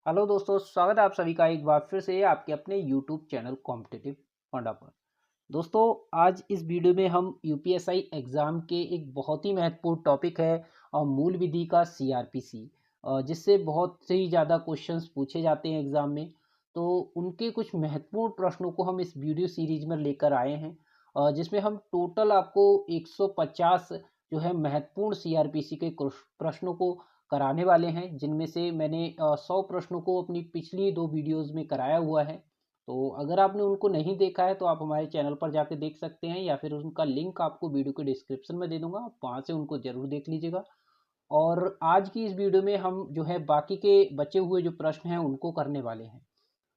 Hello दोस्तों, स्वागत है आप सभी का एक बार फिर से आपके अपने यूट्यूब चैनल कॉम्पिटिटिव फंडा पर। दोस्तों, आज इस वीडियो में हम यूपीएसआई एग्ज़ाम के एक बहुत ही महत्वपूर्ण टॉपिक है और मूल विधि का सीआरपीसी, जिससे बहुत से ही ज़्यादा क्वेश्चंस पूछे जाते हैं एग्ज़ाम में। तो उनके कुछ महत्वपूर्ण प्रश्नों को हम इस वीडियो सीरीज में लेकर आए हैं, जिसमें हम टोटल आपको 150 जो है महत्वपूर्ण सीआरपीसी के प्रश्नों को कराने वाले हैं, जिनमें से मैंने 100 प्रश्नों को अपनी पिछली 2 वीडियोज़ में कराया हुआ है। तो अगर आपने उनको नहीं देखा है तो आप हमारे चैनल पर जाके देख सकते हैं, या फिर उनका लिंक आपको वीडियो के डिस्क्रिप्शन में दे दूँगा, आप वहाँ से उनको ज़रूर देख लीजिएगा। और आज की इस वीडियो में हम जो है बाकी के बचे हुए जो प्रश्न हैं उनको करने वाले हैं।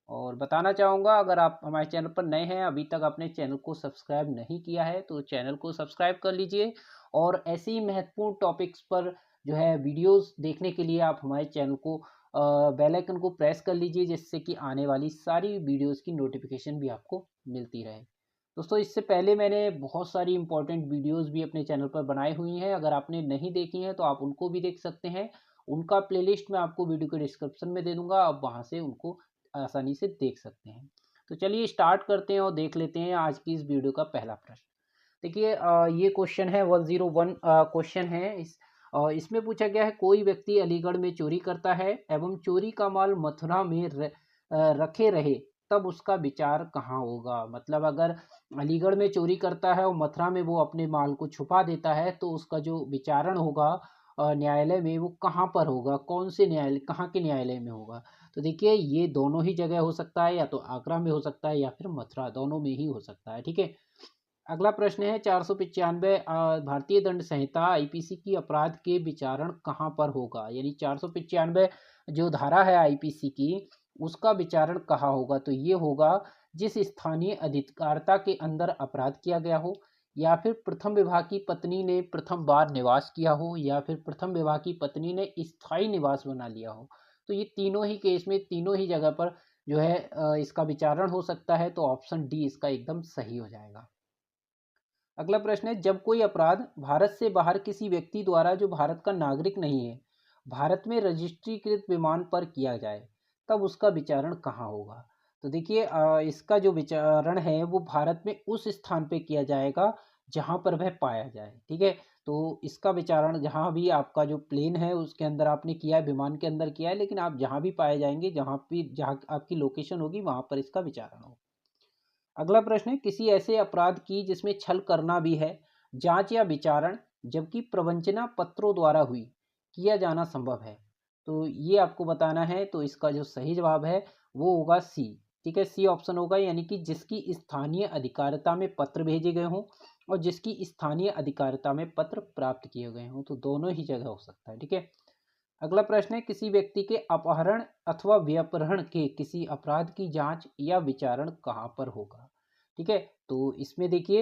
और बताना चाहूँगा, अगर आप हमारे चैनल पर नए हैं, अभी तक आपने चैनल को सब्सक्राइब नहीं किया है तो चैनल को सब्सक्राइब कर लीजिए। और ऐसे ही महत्वपूर्ण टॉपिक्स पर जो है वीडियोस देखने के लिए आप हमारे चैनल को बेल आइकन को प्रेस कर लीजिए, जिससे कि आने वाली सारी वीडियोस की नोटिफिकेशन भी आपको मिलती रहे। दोस्तों, इससे पहले मैंने बहुत सारी इंपॉर्टेंट वीडियोस भी अपने चैनल पर बनाई हुई हैं, अगर आपने नहीं देखी हैं तो आप उनको भी देख सकते हैं। उनका प्लेलिस्ट मैं आपको वीडियो के डिस्क्रिप्शन में दे दूंगा, आप वहाँ से उनको आसानी से देख सकते हैं। तो चलिए स्टार्ट करते हैं और देख लेते हैं आज की इस वीडियो का पहला प्रश्न। देखिए, ये क्वेश्चन है 101 क्वेश्चन है। इसमें पूछा गया है, कोई व्यक्ति अलीगढ़ में चोरी करता है एवं चोरी का माल मथुरा में रखे रहे, तब उसका विचार कहाँ होगा। मतलब अगर अलीगढ़ में चोरी करता है और मथुरा में वो अपने माल को छुपा देता है, तो उसका जो विचारण होगा न्यायालय में, वो कहाँ पर होगा, कौन से न्यायालय, कहाँ के न्यायालय में होगा। तो देखिए, ये दोनों ही जगह हो सकता है, या तो आगरा में हो सकता है या फिर मथुरा, दोनों में ही हो सकता है। ठीक है। अगला प्रश्न है 495, भारतीय दंड संहिता आईपीसी की अपराध के विचारण कहाँ पर होगा। यानी 495 जो धारा है आईपीसी की, उसका विचारण कहाँ होगा। तो ये होगा जिस स्थानीय अधिकारिता के अंदर अपराध किया गया हो, या फिर प्रथम विवाह की पत्नी ने प्रथम बार निवास किया हो, या फिर प्रथम विवाह की पत्नी ने स्थायी निवास बना लिया हो। तो ये तीनों ही केस में, तीनों ही जगह पर जो है इसका विचारण हो सकता है। तो ऑप्शन डी इसका एकदम सही हो जाएगा। अगला प्रश्न है, जब कोई अपराध भारत से बाहर किसी व्यक्ति द्वारा जो भारत का नागरिक नहीं है, भारत में रजिस्ट्रीकृत विमान पर किया जाए, तब उसका विचारण कहाँ होगा। तो देखिए, इसका जो विचारण है वो भारत में उस स्थान पे किया जाएगा जहाँ पर वह पाया जाए। ठीक है। तो इसका विचारण जहाँ भी आपका जो प्लेन है उसके अंदर आपने किया है, विमान के अंदर किया है, लेकिन आप जहाँ भी पाए जाएंगे, जहाँ भी जहाँ आपकी लोकेशन होगी, वहाँ पर इसका विचारण होगा। अगला प्रश्न है, किसी ऐसे अपराध की जिसमें छल करना भी है, जांच या विचारण जबकि प्रवंचना पत्रों द्वारा हुई, किया जाना संभव है। तो ये आपको बताना है। तो इसका जो सही जवाब है वो होगा सी। ठीक है, सी ऑप्शन होगा, यानी कि जिसकी स्थानीय अधिकारिता में पत्र भेजे गए हों और जिसकी स्थानीय अधिकारिता में पत्र प्राप्त किए गए हों। तो दोनों ही जगह हो सकता है। ठीक है। अगला प्रश्न है, किसी व्यक्ति के अपहरण अथवा व्यपहरण के किसी अपराध की जांच या विचारण कहाँ पर होगा। ठीक है। तो इसमें देखिए,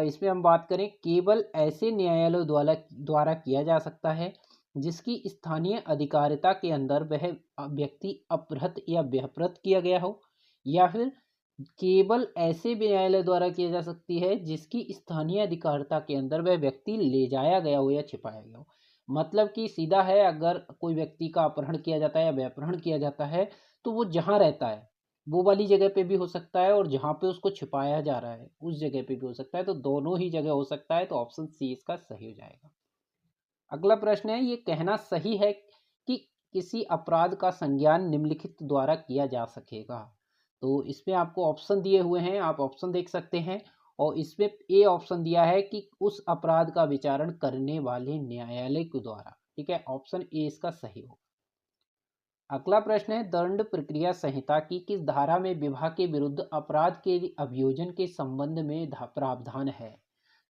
इसमें हम बात करें, केवल ऐसे न्यायालयों द्वारा द्वारा किया जा सकता है जिसकी स्थानीय अधिकारिता के अंदर वह व्यक्ति अपहृत या व्यपहृत किया गया हो, या फिर केवल ऐसे भी न्यायालय द्वारा किया जा सकती है जिसकी स्थानीय अधिकारिता के अंदर वह व्यक्ति ले जाया गया हो या छिपाया गया हो। मतलब कि सीधा है, अगर कोई व्यक्ति का अपहरण किया जाता है या व्यपहरण किया जाता है, तो वो जहाँ रहता है वो वाली जगह पे भी हो सकता है, और जहाँ पे उसको छिपाया जा रहा है उस जगह पे भी हो सकता है। तो दोनों ही जगह हो सकता है। तो ऑप्शन सी इसका सही हो जाएगा। अगला प्रश्न है, ये कहना सही है कि किसी अपराध का संज्ञान निम्नलिखित द्वारा किया जा सकेगा। तो इसमें आपको ऑप्शन दिए हुए हैं, आप ऑप्शन देख सकते हैं। और इसमें ए ऑप्शन दिया है कि उस अपराध का विचारण करने वाले न्यायालय के द्वारा। ठीक है, ऑप्शन ए इसका सही होगा। अगला प्रश्न है, दंड प्रक्रिया संहिता की किस धारा में विवाह के विरुद्ध अपराध के अभियोजन के संबंध में प्रावधान है।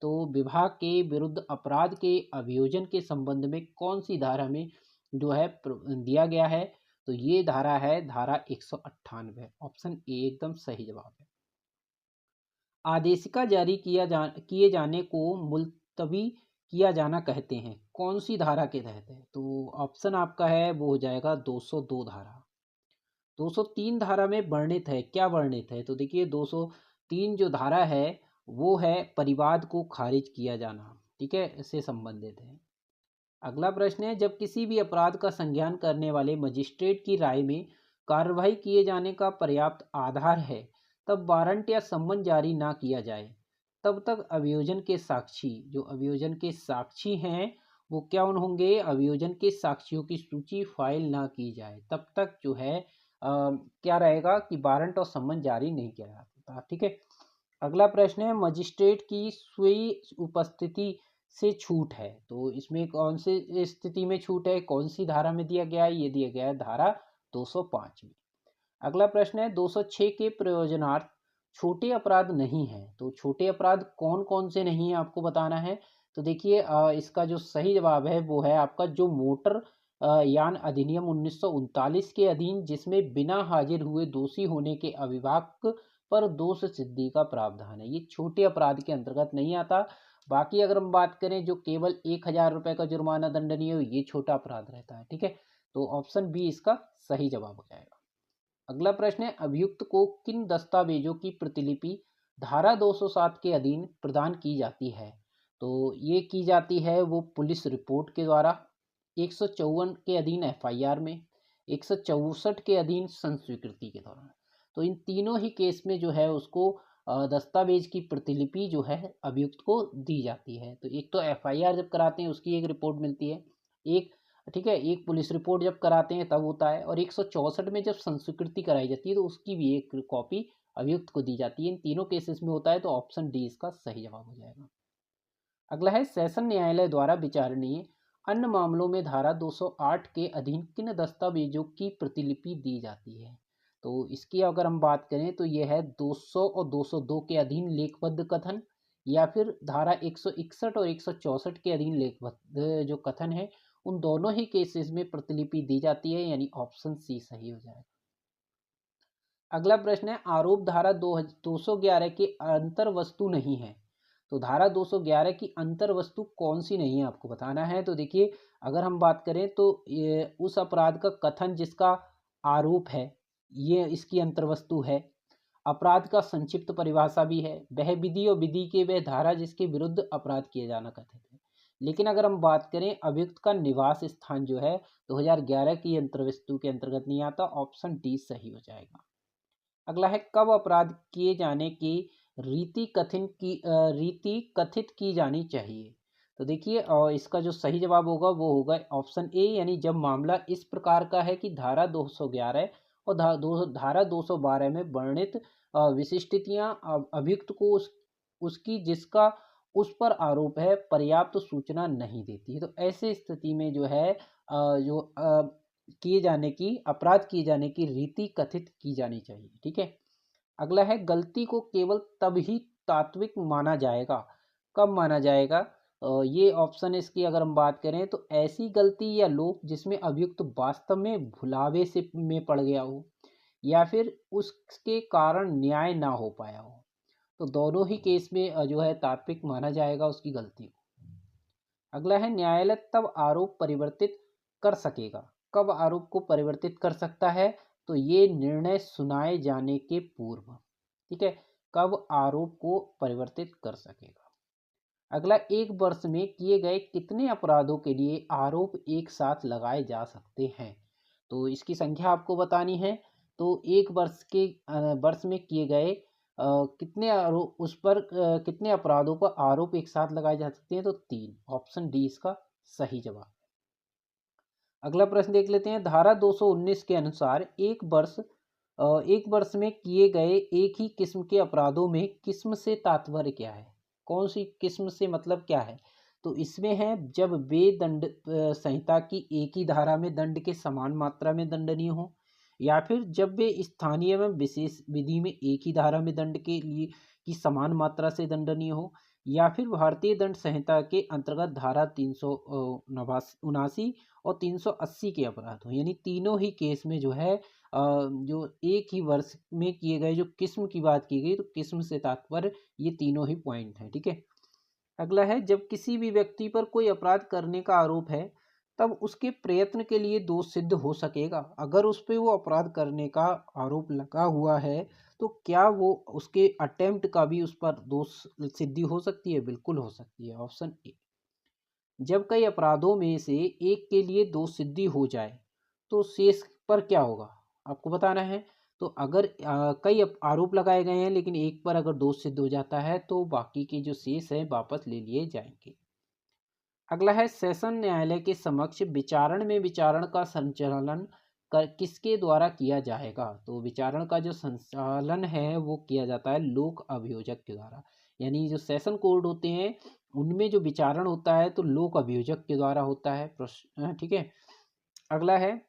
तो विवाह के विरुद्ध अपराध के अभियोजन के संबंध में कौन सी धारा में जो है दिया गया है। तो ये धारा है धारा 198। ऑप्शन ए एकदम सही जवाब है। आदेशिका जारी किए जाने को मुलतवी किया जाना कहते हैं, कौन सी धारा के तहत है। तो ऑप्शन आपका है वो हो जाएगा 202 धारा। 203 धारा में वर्णित है, क्या वर्णित है। तो देखिए, 203 जो धारा है वो है परिवाद को खारिज किया जाना। ठीक है, इससे संबंधित है। अगला प्रश्न है, जब किसी भी अपराध का संज्ञान करने वाले मजिस्ट्रेट की राय में कार्रवाई किए जाने का पर्याप्त आधार है तब वारंट या सम्मन जारी ना किया जाए। तब तक अभियोजन के साक्षी, जो अभियोजन के साक्षी हैं, वो क्या होंगे, अभियोजन के साक्षियों की सूची फाइल ना की जाए तब तक जो है क्या रहेगा कि वारंट और सम्मन जारी नहीं किया जाता। ठीक है। अगला प्रश्न है, मजिस्ट्रेट की स्वयं उपस्थिति से छूट है। तो इसमें कौन सी स्थिति में छूट है, कौन सी धारा में दिया गया है, ये दिया गया है धारा 205 में। अगला प्रश्न है, 206 के प्रयोजनार्थ छोटे अपराध नहीं है। तो छोटे अपराध कौन कौन से नहीं है आपको बताना है। तो देखिए इसका जो सही जवाब है वो है आपका जो मोटर यान अधिनियम 1939 के अधीन, जिसमें बिना हाजिर हुए दोषी होने के अभिभावक पर दोष सिद्धि का प्रावधान है, ये छोटे अपराध के अंतर्गत नहीं आता। बाकी अगर हम बात करें जो केवल 1000 रुपये का जुर्माना दंडनीय हो, ये छोटा अपराध रहता है। ठीक है, तो ऑप्शन बी इसका सही जवाब हो जाएगा। अगला प्रश्न है, अभियुक्त को किन दस्तावेजों की प्रतिलिपि धारा 207 के अधीन प्रदान की जाती है। तो ये की जाती है वो पुलिस रिपोर्ट के द्वारा, 154 के अधीन एफआईआर में, 164 के अधीन संस्वीकृति के दौरान। तो इन तीनों ही केस में जो है उसको दस्तावेज की प्रतिलिपि जो है अभियुक्त को दी जाती है। तो एक तो एफआईआर जब कराते हैं उसकी एक रिपोर्ट मिलती है, एक ठीक है, एक पुलिस रिपोर्ट जब कराते हैं तब होता है, और 164 में जब संस्वीकृति कराई जाती है तो उसकी भी एक कॉपी अभियुक्त को दी जाती है। इन तीनों केसेस में होता है, तो ऑप्शन डी इसका सही जवाब हो जाएगा। अगला है, सेशन न्यायालय द्वारा विचारणीय अन्य मामलों में धारा 208 के अधीन किन दस्तावेजों की प्रतिलिपि दी जाती है। तो इसकी अगर हम बात करें तो यह है 200 और 202 के अधीन लेखबद्ध कथन, या फिर धारा 161 और 164 के अधीन लेखबद्ध जो कथन है, उन दोनों ही केसेस में प्रतिलिपि दी जाती है, यानी ऑप्शन सी सही हो जाएगा। अगला प्रश्न है, आरोप धारा 211 की अंतर वस्तु नहीं है। तो धारा 211 की अंतर वस्तु कौन सी नहीं है आपको बताना है। तो देखिए अगर हम बात करें तो ये उस अपराध का कथन जिसका आरोप है, ये इसकी अंतर वस्तु है। अपराध का संक्षिप्त परिभाषा भी है, वह विधि और विधि के वह धारा जिसके विरुद्ध अपराध किया जाना कथित है। लेकिन अगर हम बात करें अभियुक्त का निवास स्थान जो है 2011 की अंतर्वस्तु के अंतर्गत नहीं आता, ऑप्शन डी सही हो जाएगा। अगला है, कब अपराध किए जाने की रीति कथित की जानी चाहिए। तो देखिए इसका जो सही जवाब होगा वो होगा ऑप्शन ए, यानी जब मामला इस प्रकार का है कि धारा 211 और धारा 212 में वर्णित विशिष्टतियां अभियुक्त को उसकी जिसका उस पर आरोप है पर्याप्त सूचना नहीं देती है। तो ऐसे स्थिति में जो है जो किए जाने की अपराध किए जाने की रीति कथित की जानी चाहिए। ठीक है। अगला है, गलती को केवल तब ही तात्विक माना जाएगा, कब माना जाएगा। ये ऑप्शन इसकी अगर हम बात करें तो ऐसी गलती या लोप जिसमें अभियुक्त वास्तव में भुलावे से में पड़ गया हो, या फिर उसके कारण न्याय ना हो पाया हो। तो दोनों ही केस में जो है तात्विक माना जाएगा उसकी गलती को। अगला है, न्यायालय तब आरोप परिवर्तित कर सकेगा, कब आरोप को परिवर्तित कर सकता है। तो ये निर्णय सुनाए जाने के पूर्व। ठीक है, कब आरोप को परिवर्तित कर सकेगा। अगला, 1 वर्ष में किए गए कितने अपराधों के लिए आरोप एक साथ लगाए जा सकते हैं। तो इसकी संख्या आपको बतानी है। तो 1 वर्ष में किए गए कितने आरोप उस पर कितने अपराधों पर आरोप एक साथ लगाए जा सकते हैं। तो 3, ऑप्शन डी इसका सही जवाब। अगला प्रश्न देख लेते हैं, धारा 219 के अनुसार 1 वर्ष में किए गए एक ही किस्म के अपराधों में किस्म से तात्पर्य क्या है। कौन सी किस्म से मतलब क्या है। तो इसमें है जब वे दंड संहिता की एक ही धारा में दंड के समान मात्रा में दंडनीय हो, या फिर जब वे स्थानीय एवं विशेष विधि में एक ही धारा में दंड के लिए की समान मात्रा से दंडनीय हो, या फिर भारतीय दंड संहिता के अंतर्गत धारा 379 और 380 के अपराध हो। यानी तीनों ही केस में जो है जो एक ही वर्ष में किए गए जो किस्म की बात की गई, तो किस्म से तात्पर्य ये तीनों ही पॉइंट है। ठीक है। अगला है, जब किसी भी व्यक्ति पर कोई अपराध करने का आरोप है तब उसके प्रयत्न के लिए दोष सिद्ध हो सकेगा। अगर उस पर वो अपराध करने का आरोप लगा हुआ है तो क्या वो उसके अटेम्प्ट का भी उस पर दोष सिद्धि हो सकती है। बिल्कुल हो सकती है, ऑप्शन ए। जब कई अपराधों में से एक के लिए दोष सिद्धि हो जाए तो शेष पर क्या होगा। आपको बताना है। तो अगर कई आरोप लगाए गए हैं लेकिन एक पर अगर दोष सिद्ध हो जाता है तो बाकी के जो शेष है वापस ले लिए जाएंगे। अगला है सेशन न्यायालय के समक्ष विचारण में विचारण का संचालन किसके द्वारा किया जाएगा। तो विचारण का जो संचालन है वो किया जाता है लोक अभियोजक के द्वारा। यानी जो सेशन कोर्ट होते हैं उनमें जो विचारण होता है तो लोक अभियोजक के द्वारा होता है। ठीक है। अगला है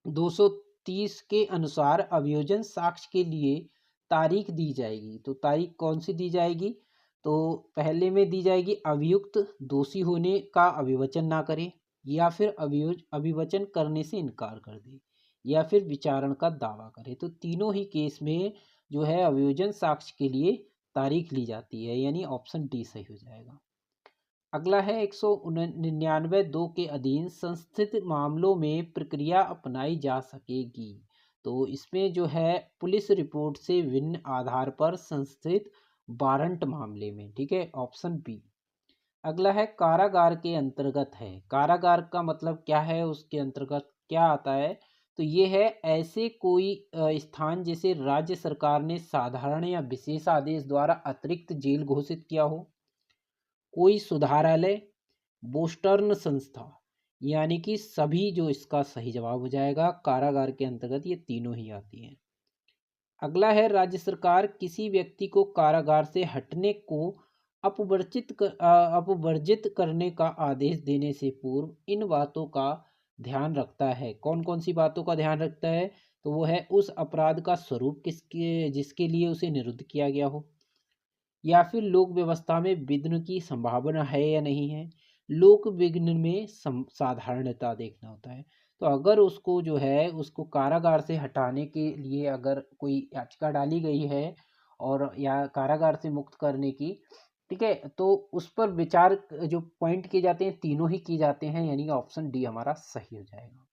230 के अनुसार अभियोजन साक्ष्य के लिए तारीख दी जाएगी। तो तारीख कौन सी दी जाएगी। तो पहले में दी जाएगी अभियुक्त दोषी होने का अभिवचन ना करे, या फिर अभिवचन करने से इनकार कर दे, या फिर विचारण का दावा करे। तो तीनों ही केस में जो है अभियोजन साक्ष्य के लिए तारीख ली जाती है, यानी ऑप्शन डी सही हो जाएगा। अगला है 199(2) के अधीन संस्थित मामलों में प्रक्रिया अपनाई जा सकेगी। तो इसमें जो है पुलिस रिपोर्ट से भिन्न आधार पर संस्थित वारंट मामले में, ठीक है, ऑप्शन बी। अगला है कारागार के अंतर्गत है। कारागार का मतलब क्या है, उसके अंतर्गत क्या आता है। तो ये है ऐसे कोई स्थान जिसे राज्य सरकार ने साधारण या विशेष आदेश द्वारा अतिरिक्त जेल घोषित किया हो, कोई सुधारालय, बोस्टर्न संस्था, यानी कि सभी जो इसका सही जवाब हो जाएगा। कारागार के अंतर्गत ये तीनों ही आती हैं। अगला है राज्य सरकार किसी व्यक्ति को कारागार से हटने को अपवर्जित करने का आदेश देने से पूर्व इन बातों का ध्यान रखता है। कौन कौन सी बातों का ध्यान रखता है। तो वो है उस अपराध का स्वरूप किसके जिसके लिए उसे निरुद्ध किया गया हो, या फिर लोक व्यवस्था में विघ्न की संभावना है या नहीं है। लोक विघ्न में साधारणता देखना होता है। तो अगर उसको जो है उसको कारागार से हटाने के लिए अगर कोई याचिका डाली गई है और या कारागार से मुक्त करने की, ठीक है, तो उस पर विचार जो पॉइंट किए जाते हैं तीनों ही किए जाते हैं, यानी ऑप्शन डी हमारा सही हो जाएगा।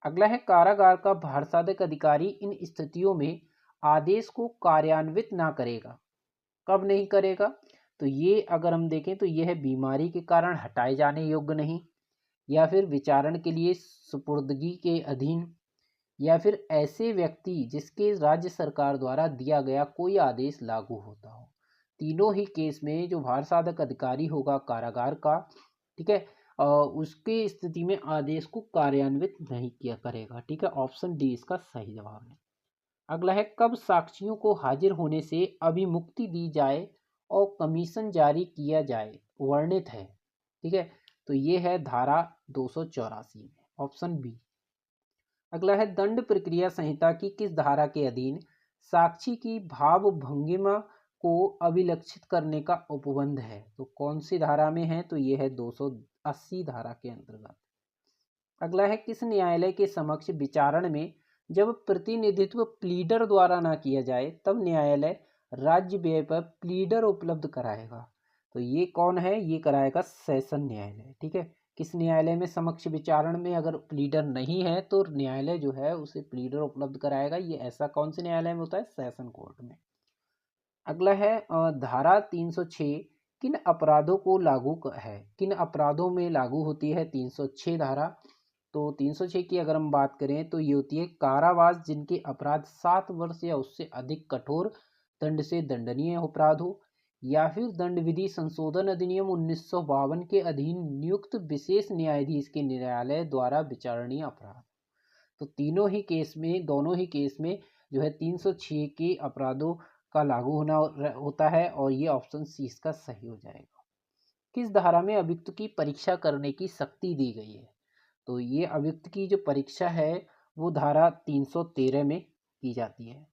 अगला है कारागार का भारसाधक अधिकारी इन स्थितियों में आदेश को कार्यान्वित ना करेगा। कब नहीं करेगा। तो ये अगर हम देखें तो यह है बीमारी के कारण हटाए जाने योग्य नहीं, या फिर विचारण के लिए सुपुर्दगी के अधीन, या फिर ऐसे व्यक्ति जिसके राज्य सरकार द्वारा दिया गया कोई आदेश लागू होता हो। तीनों ही केस में जो भार साधक अधिकारी होगा कारागार का, ठीक है, उसके स्थिति में आदेश को कार्यान्वित नहीं किया करेगा। ठीक है, ऑप्शन डी इसका सही जवाब है। अगला है कब साक्षियों को हाजिर होने से अभिमुक्ति दी जाए और कमीशन जारी किया जाए, वर्णित है। ठीक है, तो ये है धारा 284 में, ऑप्शन बी। अगला है दंड प्रक्रिया संहिता की किस धारा के अधीन साक्षी की भाव भंगिमा को अभिलक्षित करने का उपबंध है। तो कौन सी धारा में है। तो ये है 280 धारा के अंतर्गत। अगला है किस न्यायालय के समक्ष विचारण में जब प्रतिनिधित्व प्लीडर द्वारा ना किया जाए तब न्यायालय राज्य व्यय पर प्लीडर उपलब्ध कराएगा। तो ये कौन है, ये कराएगा सेशन न्यायालय। ठीक है, किस न्यायालय में समक्ष विचारण में अगर प्लीडर नहीं है तो न्यायालय जो है उसे प्लीडर उपलब्ध कराएगा। ये ऐसा कौन से न्यायालय में होता है, सेशन कोर्ट में। अगला है धारा 306 किन अपराधों को लागू है, किन अपराधों में लागू होती है 306 धारा। तो 306 की अगर हम बात करें तो ये होती है कारावास जिनके अपराध 7 वर्ष या उससे अधिक कठोर दंड से दंडनीय अपराध हो, या फिर दंड विधि संशोधन अधिनियम 1952 के अधीन नियुक्त विशेष न्यायाधीश के न्यायालय द्वारा विचारणीय अपराध। तो तीनों ही केस में, दोनों ही केस में जो है 306 के अपराधों का लागू होना होता है, और ये ऑप्शन सी इसका सही हो जाएगा। किस धारा में अभियुक्त की परीक्षा करने की शक्ति दी गई है। तो ये अभियुक्त की जो परीक्षा है वो धारा 313 में की जाती है।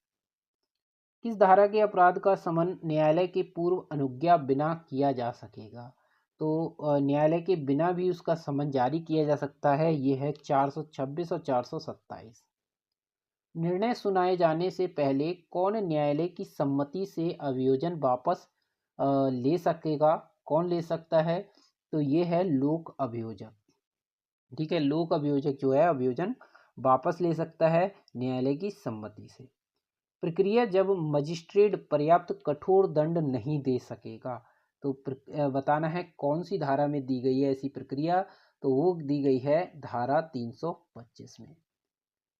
किस धारा के अपराध का समन न्यायालय के पूर्व अनुज्ञा बिना किया जा सकेगा। तो न्यायालय के बिना भी उसका समन जारी किया जा सकता है। ये है 426 और 427। निर्णय सुनाए जाने से पहले कौन न्यायालय की सम्मति से अभियोजन वापस ले सकेगा, कौन ले सकता है। तो ये है लोक अभियोजक। ठीक है, लोक अभियोजक जो है अभियोजन वापस ले सकता है न्यायालय की सम्मति से। प्रक्रिया जब मजिस्ट्रेट पर्याप्त कठोर दंड नहीं दे सकेगा। तो बताना है कौन सी धारा में दी गई है ऐसी प्रक्रिया। तो वो दी गई है धारा 325 में।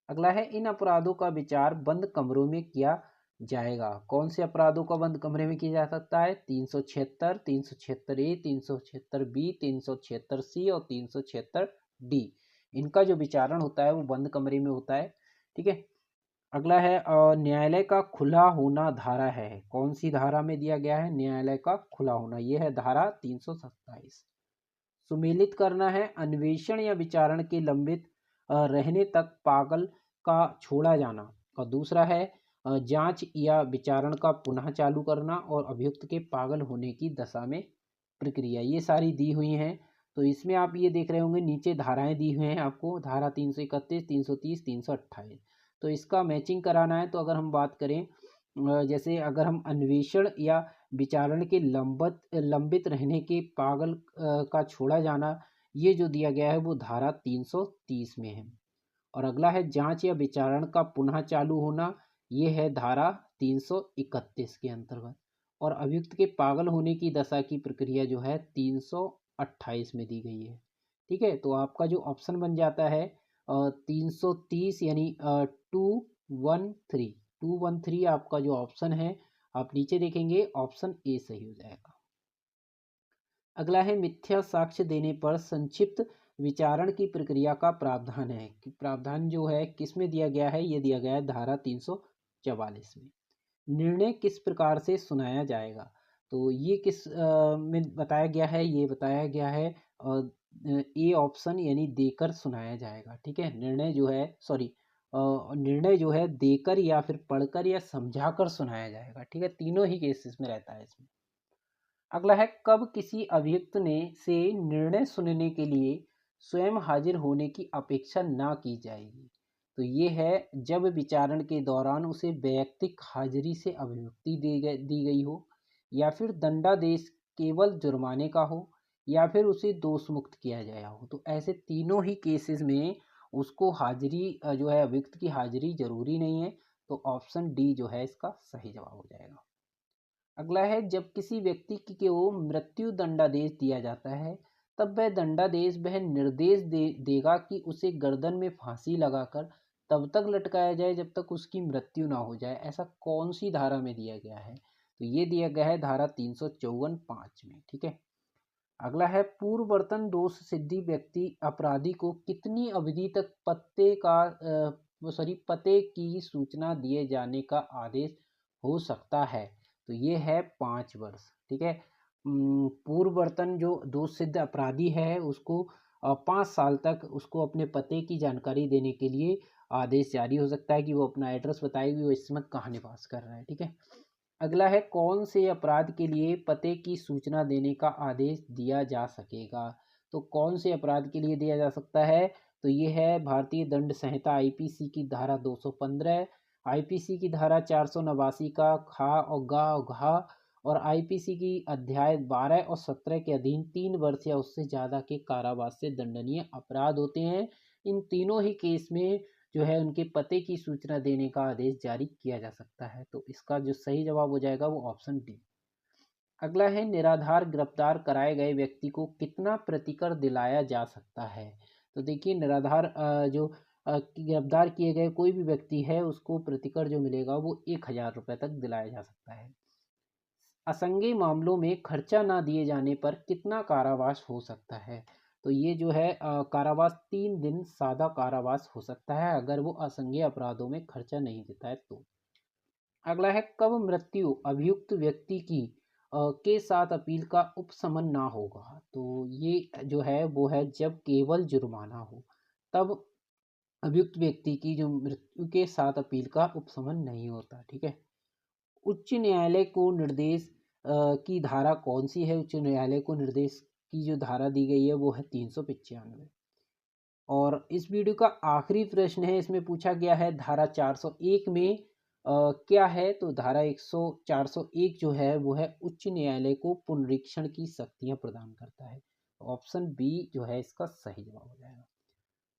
अगला है इन अपराधों का विचार बंद कमरों में किया जाएगा। कौन से अपराधों का बंद कमरे में किया जा सकता है? 376, 376 ए, 376 बी, 376 सी और 376 डी। इनका जो विचारण होता है वो बंद कमरे में होता है। ठीक है। अगला है न्यायालय का खुला होना धारा है। कौन सी धारा में दिया गया है न्यायालय का खुला होना? ये है धारा 327। सुमेलित करना है अन्वेषण या विचारण के लंबित रहने तक पागल का छोड़ा जाना। और दूसरा है जांच या विचारण का पुनः चालू करना और अभियुक्त के पागल होने की दशा में प्रक्रिया। ये सारी दी हुई हैं। तो इसमें आप ये देख रहे होंगे नीचे धाराएं दी हुई हैं आपको, धारा 331, 330, 328। तो इसका मैचिंग कराना है। तो अगर हम बात करें जैसे अगर हम अन्वेषण या विचारण के लंबित रहने के पागल का छोड़ा जाना, ये जो दिया गया है वो धारा 330 में है। और अगला है जांच या विचारण का पुनः चालू होना, ये है धारा 331 के अंतर्गत। और अभियुक्त के पागल होने की दशा की प्रक्रिया जो है 328 में दी गई है। ठीक है। तो आपका जो ऑप्शन बन जाता है 330 यानी 213, 213 आपका जो ऑप्शन है, आप नीचे देखेंगे ऑप्शन ए सही हो जाएगा। अगला है मिथ्या साक्ष्य देने पर संक्षिप्त विचारण की प्रक्रिया का प्रावधान है। कि प्रावधान जो है किस में दिया गया है? ये दिया गया है धारा 344 में। निर्णय किस प्रकार से सुनाया जाएगा? तो ये किस में बताया गया है? ये बताया गया है ए ऑप्शन यानी देकर सुनाया जाएगा। ठीक है। निर्णय जो है निर्णय जो है देकर या फिर पढ़कर या समझाकर सुनाया जाएगा। ठीक है। तीनों ही केसेस में रहता है इसमें। अगला है कब किसी अभियुक्त ने से निर्णय सुनने के लिए स्वयं हाजिर होने की अपेक्षा ना की जाएगी? तो ये है जब विचारण के दौरान उसे वैयक्तिक हाजिरी से अभिव्यक्ति दी गई हो, या फिर दंडादेश केवल जुर्माने का हो, या फिर उसे दोष मुक्त किया गया हो। तो ऐसे तीनों ही केसेस में उसको हाजिरी जो है अभियुक्त की हाजिरी जरूरी नहीं है। तो ऑप्शन डी जो है इसका सही जवाब हो जाएगा। अगला है जब किसी व्यक्ति को मृत्यु दंडादेश दिया जाता है, तब वह दंडादेश वह निर्देश देगा कि उसे गर्दन में फांसी लगाकर तब तक लटकाया जाए जब तक उसकी मृत्यु ना हो जाए। ऐसा कौन सी धारा में दिया गया है? तो ये दिया गया है धारा 354(5) में। ठीक है। अगला है पूर्ववर्तन दोष सिद्धि व्यक्ति अपराधी को कितनी अवधि तक पते की सूचना दिए जाने का आदेश हो सकता है? तो ये है 5 वर्ष। ठीक है। पूर्ववर्तन जो दोष सिद्ध अपराधी है उसको 5 साल तक उसको अपने पते की जानकारी देने के लिए आदेश जारी हो सकता है कि वो अपना एड्रेस बताए कि वो इस समय कहाँ निवास कर रहा है। ठीक है। अगला है कौन से अपराध के लिए पते की सूचना देने का आदेश दिया जा सकेगा? तो कौन से अपराध के लिए दिया जा सकता है? तो ये है भारतीय दंड संहिता आईपीसी की धारा 215, आईपीसी की धारा 489 का खा और गा और घा, और आईपीसी की अध्याय 12 और 17 के अधीन 3 वर्ष या उससे ज़्यादा के कारावास से दंडनीय अपराध होते हैं। इन तीनों ही केस में जो है उनके पते की सूचना देने का आदेश जारी किया जा सकता है। तो इसका जो सही जवाब हो जाएगा वो ऑप्शन डी। अगला है निराधार गिरफ्तार कराए गए व्यक्ति को कितना प्रतिकर दिलाया जा सकता है? तो देखिए निराधार गिरफ्तार किए गए कोई भी व्यक्ति है उसको प्रतिकर जो मिलेगा वो 1000 रुपये तक दिलाया जा सकता है। असंज्ञेय मामलों में खर्चा ना दिए जाने पर कितना कारावास हो सकता है? तो ये जो है कारावास 3 दिन सादा कारावास हो सकता है अगर वो असंज्ञेय अपराधों में खर्चा नहीं देता है तो। अगला है कब मृत्यु अभियुक्त व्यक्ति की के साथ अपील का उपशमन ना होगा? तो ये जो है वो है जब केवल जुर्माना हो, तब अभियुक्त व्यक्ति की जो मृत्यु के साथ अपील का उपशमन नहीं होता। ठीक है। उच्च न्यायालय को निर्देश की धारा कौन सी है? उच्च न्यायालय को निर्देश की जो धारा दी गई है वो है 395। और इस वीडियो का आखिरी प्रश्न है, इसमें पूछा गया है धारा 401 में क्या है? तो धारा 401 जो है वो है उच्च न्यायालय को पुनरीक्षण की शक्तियां प्रदान करता है। ऑप्शन बी जो है इसका सही जवाब हो जाएगा।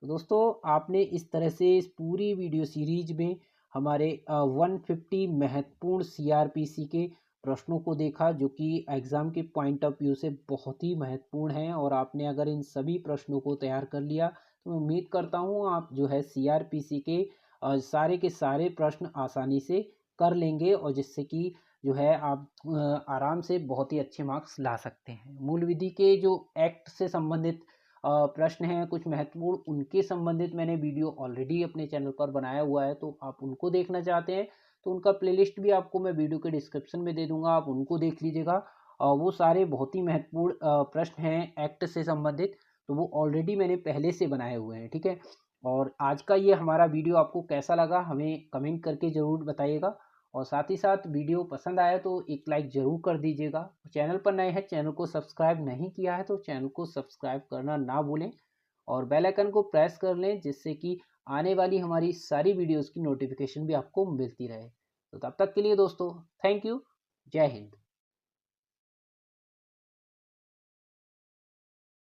तो दोस्तों आपने इस तरह से इस पूरी वीडियो सीरीज में हमारे 150 महत्वपूर्ण सीआरपीसी के प्रश्नों को देखा जो कि एग्ज़ाम के पॉइंट ऑफ व्यू से बहुत ही महत्वपूर्ण हैं। और आपने अगर इन सभी प्रश्नों को तैयार कर लिया तो मैं उम्मीद करता हूँ आप जो है सीआरपीसी के सारे के सारे प्रश्न आसानी से कर लेंगे, और जिससे कि जो है आप आराम से बहुत ही अच्छे मार्क्स ला सकते हैं। मूल विधि के जो एक्ट से संबंधित प्रश्न हैं कुछ महत्वपूर्ण, उनके संबंधित मैंने वीडियो ऑलरेडी अपने चैनल पर बनाया हुआ है, तो आप उनको देखना चाहते हैं तो उनका प्लेलिस्ट भी आपको मैं वीडियो के डिस्क्रिप्शन में दे दूंगा, आप उनको देख लीजिएगा। वो सारे बहुत ही महत्वपूर्ण प्रश्न हैं एक्ट से संबंधित, तो वो ऑलरेडी मैंने पहले से बनाए हुए हैं, ठीक है। और आज का ये हमारा वीडियो आपको कैसा लगा हमें कमेंट करके ज़रूर बताइएगा, और साथ ही साथ वीडियो पसंद आया तो एक लाइक ज़रूर कर दीजिएगा। चैनल पर नए हैं, चैनल को सब्सक्राइब नहीं किया है तो चैनल को सब्सक्राइब करना ना भूलें, और बेल आइकन को प्रेस कर लें, जिससे कि आने वाली हमारी सारी वीडियोस की नोटिफिकेशन भी आपको मिलती रहे। तो तब तक के लिए दोस्तों, थैंक यू। जय हिंद।